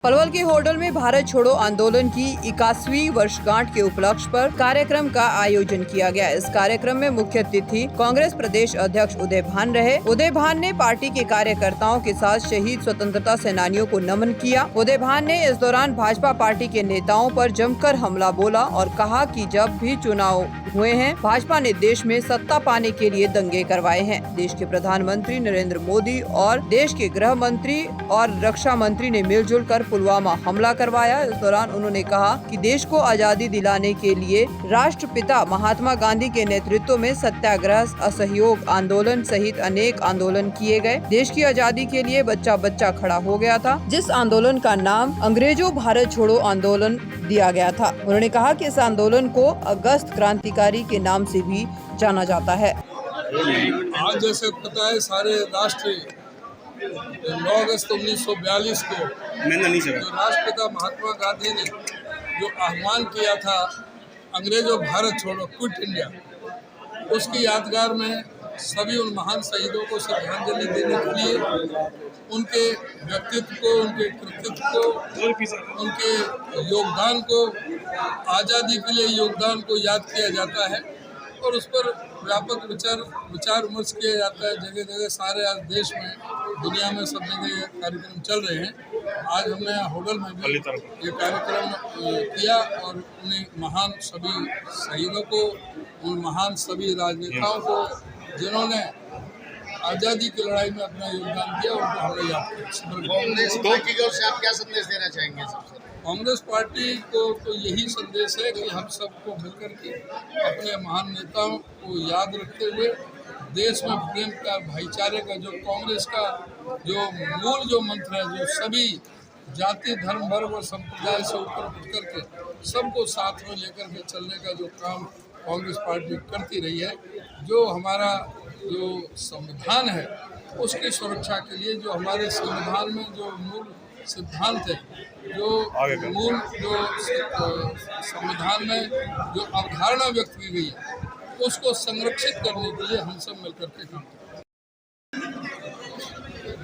पलवल के होटल में भारत छोड़ो आंदोलन की 81वीं वर्षगांठ के उपलक्ष्य पर कार्यक्रम का आयोजन किया गया। इस कार्यक्रम में मुख्य अतिथि कांग्रेस प्रदेश अध्यक्ष उदय भान रहे। उदय भान ने पार्टी के कार्यकर्ताओं के साथ शहीद स्वतंत्रता सेनानियों को नमन किया। उदय भान ने इस दौरान भाजपा पार्टी के नेताओं पर जमकर हमला बोला और कहा कि जब भी चुनाव हुए हैं, भाजपा ने देश में सत्ता पाने के लिए दंगे करवाए हैं। देश के प्रधानमंत्री नरेंद्र मोदी और देश के गृह मंत्री और रक्षा मंत्री ने मिलजुल कर पुलवामा हमला करवाया। इस दौरान उन्होंने कहा कि देश को आजादी दिलाने के लिए राष्ट्रपिता महात्मा गांधी के नेतृत्व में सत्याग्रह, असहयोग आंदोलन सहित अनेक आंदोलन किए गए। देश की आजादी के लिए बच्चा बच्चा खड़ा हो गया था, जिस आंदोलन का नाम अंग्रेजों भारत छोड़ो आंदोलन दिया गया था। उन्होंने कहा कि इस आंदोलन को अगस्त क्रांतिकारी के नाम से भी जाना जाता है। आज जैसे पता है सारे राष्ट्र 9 अगस्त 1942 को राष्ट्रपिता महात्मा गांधी ने जो आह्वान किया था अंग्रेजों भारत छोड़ो, क्विट इंडिया, उसकी यादगार में सभी उन महान शहीदों को श्रद्धांजलि देने के लिए उनके व्यक्तित्व को, उनके कृतित्व को, उनके योगदान को, आज़ादी के लिए योगदान को याद किया जाता है और उस पर व्यापक विचार विमर्श किया जाता है। जगह जगह सारे आज देश में, दुनिया में सब जगह कार्यक्रम चल रहे हैं। आज हमने होटल में भी ये कार्यक्रम किया और उन्हें महान सभी शहीदों को, उन महान सभी राजनेताओं को जिन्होंने आज़ादी की लड़ाई में अपना योगदान दिया, उनको हमने याद किया। कांग्रेस पार्टी की ओर से आप क्या संदेश देना चाहेंगे? कांग्रेस पार्टी को तो यही संदेश है कि हम सबको मिलकर के अपने महान नेताओं को याद रखते हुए देश में प्रेम का, भाईचारे का, जो कांग्रेस का जो मंत्र है, जो सभी जाति, धर्म, वर्ग और संप्रदाय से ऊपर उठ करके सबको साथ में लेकर के चलने का जो काम कांग्रेस पार्टी करती रही है, जो हमारा जो संविधान है उसकी सुरक्षा के लिए, जो हमारे संविधान में जो मूल सिद्धांत है, जो मूल जो संविधान में जो अवधारणा व्यक्त की गई है, उसको संरक्षित करने के लिए हम सब मिलकर के काम करते हैं।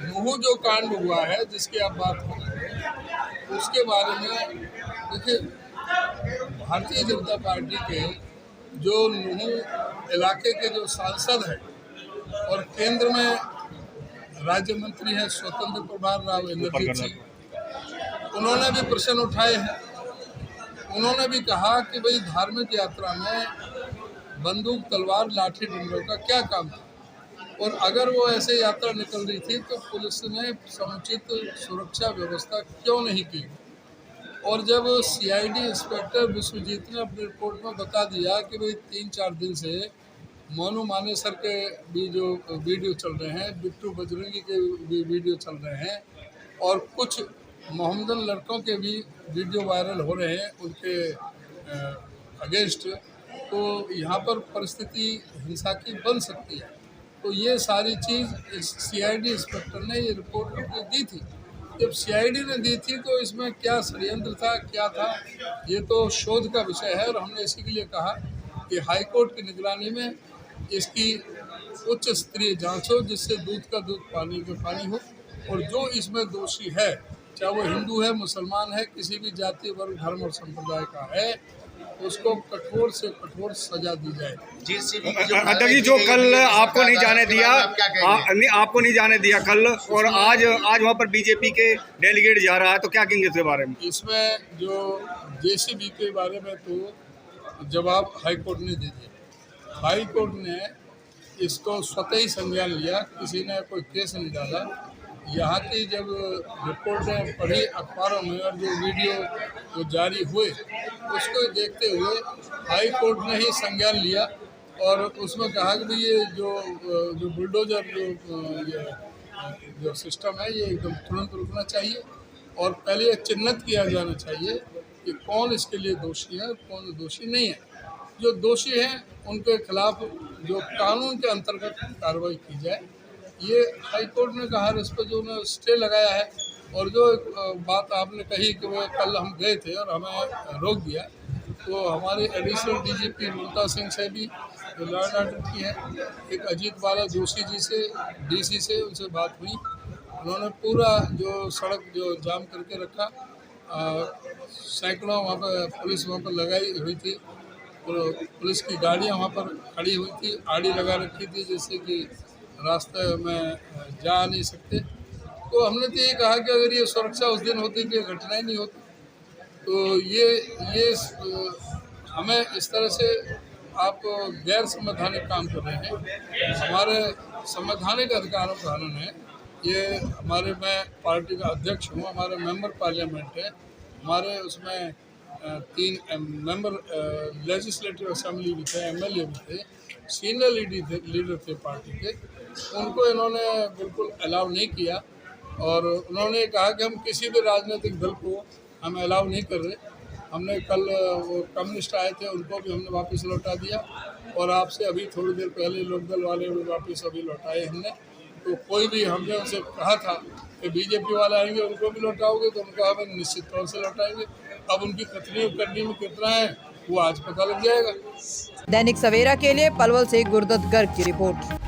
नूह जो कांड हुआ है जिसकी आप बात कर रहे हैं, उसके बारे में देखिए, भारतीय जनता पार्टी के जो नूह इलाके के जो सांसद हैं और केंद्र में राज्य मंत्री है स्वतंत्र प्रभार राव इंद्रजीत सिंह, उन्होंने भी प्रश्न उठाए हैं। उन्होंने भी कहा कि भाई धार्मिक यात्रा में बंदूक, तलवार, लाठी डंडों का क्या काम था, और अगर वो ऐसे यात्रा निकल रही थी तो पुलिस ने समुचित सुरक्षा व्यवस्था क्यों नहीं की। और जब CID इंस्पेक्टर विश्वजीत ने अपनी रिपोर्ट में बता दिया कि भाई 3-4 दिन से मोनू मानेसर के भी जो वीडियो चल रहे हैं, बिट्टू बजरंगी के भी वीडियो चल रहे हैं और कुछ मोहम्मदन लड़कों के भी वीडियो वायरल हो रहे हैं उनके अगेंस्ट, तो यहाँ पर परिस्थिति हिंसा की बन सकती है। तो ये सारी चीज़ इस CID इंस्पेक्टर ने ये रिपोर्ट दी थी। जब CID ने दी थी तो इसमें क्या षड्यंत्र था, क्या था, ये तो शोध का विषय है और हमने इसी के लिए कहा कि हाईकोर्ट की निगरानी में इसकी उच्च स्तरीय जांच हो, जिससे दूध का दूध, पानी का पानी हो, और जो इसमें दोषी है, चाहे वो हिंदू है, मुसलमान है, किसी भी जाति, वर्ग, धर्म और संप्रदाय का है, उसको कठोर से कठोर सजा दी जाए। अध्यक्ष जी, जो कल आपको नहीं जाने दिया, आपको नहीं जाने दिया कल, और आज वहाँ पर बीजेपी के डेलीगेट जा रहा है, तो क्या कहेंगे इसके बारे में? इसमें जो JCB के बारे में तो जवाब हाईकोर्ट ने दे दिया। हाईकोर्ट ने इसको स्वतः ही संज्ञान लिया, किसी ने कोई केस नहीं डाला। यहाँ की जब रिपोर्टें पढ़ी अखबारों में और जो वीडियो जो जारी हुए, उसको देखते हुए हाई कोर्ट ने ही संज्ञान लिया और उसमें कहा कि भाई ये जो बुलडोजर जो सिस्टम है, ये एकदम तुरंत रुकना चाहिए और पहले चिन्हित किया जाना चाहिए कि कौन इसके लिए दोषी है और कौन दोषी नहीं है। जो दोषी हैं उनके खिलाफ जो कानून के अंतर्गत कार्रवाई की जाए, ये हाईकोर्ट ने कहा। इस पर जो उन्होंने स्टे लगाया है, और जो बात आपने कही कि वो कल हम गए थे और हमें रोक दिया, तो हमारे एडिशनल DGP ममता सिंह से भी लॉ एंड ऑर्डर की है, एक अजीत बाला जोशी जी से, DC से, उनसे बात हुई, उन्होंने पूरा जो सड़क जो जाम करके रखा, सैकड़ों वहाँ पर पुलिस वहाँ पर लगाई हुई थी, और पुलिस की गाड़ियाँ वहाँ पर खड़ी हुई थी, आड़ी लगा रखी थी जिससे कि रास्ते में जा नहीं सकते। तो हमने तो ये कहा कि अगर ये सुरक्षा उस दिन होती तो ये घटना ही नहीं होती। तो ये हमें इस तरह से आप गैर संवैधानिक काम कर रहे हैं। हमारे संवैधानिक अधिकारों का हनन है ये। मैं पार्टी का अध्यक्ष हूँ, हमारे मेंबर पार्लियामेंट है, हमारे उसमें 3 मेंबर लेजिस्लेटिव असेंबली भी थे, एमएलए भी थे, सीनियर लीडर थे पार्टी के। उनको इन्होंने बिल्कुल अलाउ नहीं किया और उन्होंने कहा कि हम किसी भी राजनीतिक दल को हम अलाउ नहीं कर रहे। हमने कल वो कम्युनिस्ट आए थे, उनको भी हमने वापस लौटा दिया और आपसे अभी थोड़ी देर पहले लोकदल वाले भी वापस अभी लौटाए हमने। तो कोई भी, हमने उनसे कहा था कि बीजेपी वाले आएंगे उनको भी लौटाओगे, तो उनका हमें निश्चित तौर से लौटाएंगे। अब उनकी करनी में कितना है वो आज पता लग जाएगा। दैनिक सवेरा के लिए पलवल से गुरदत्त गर्ग की रिपोर्ट।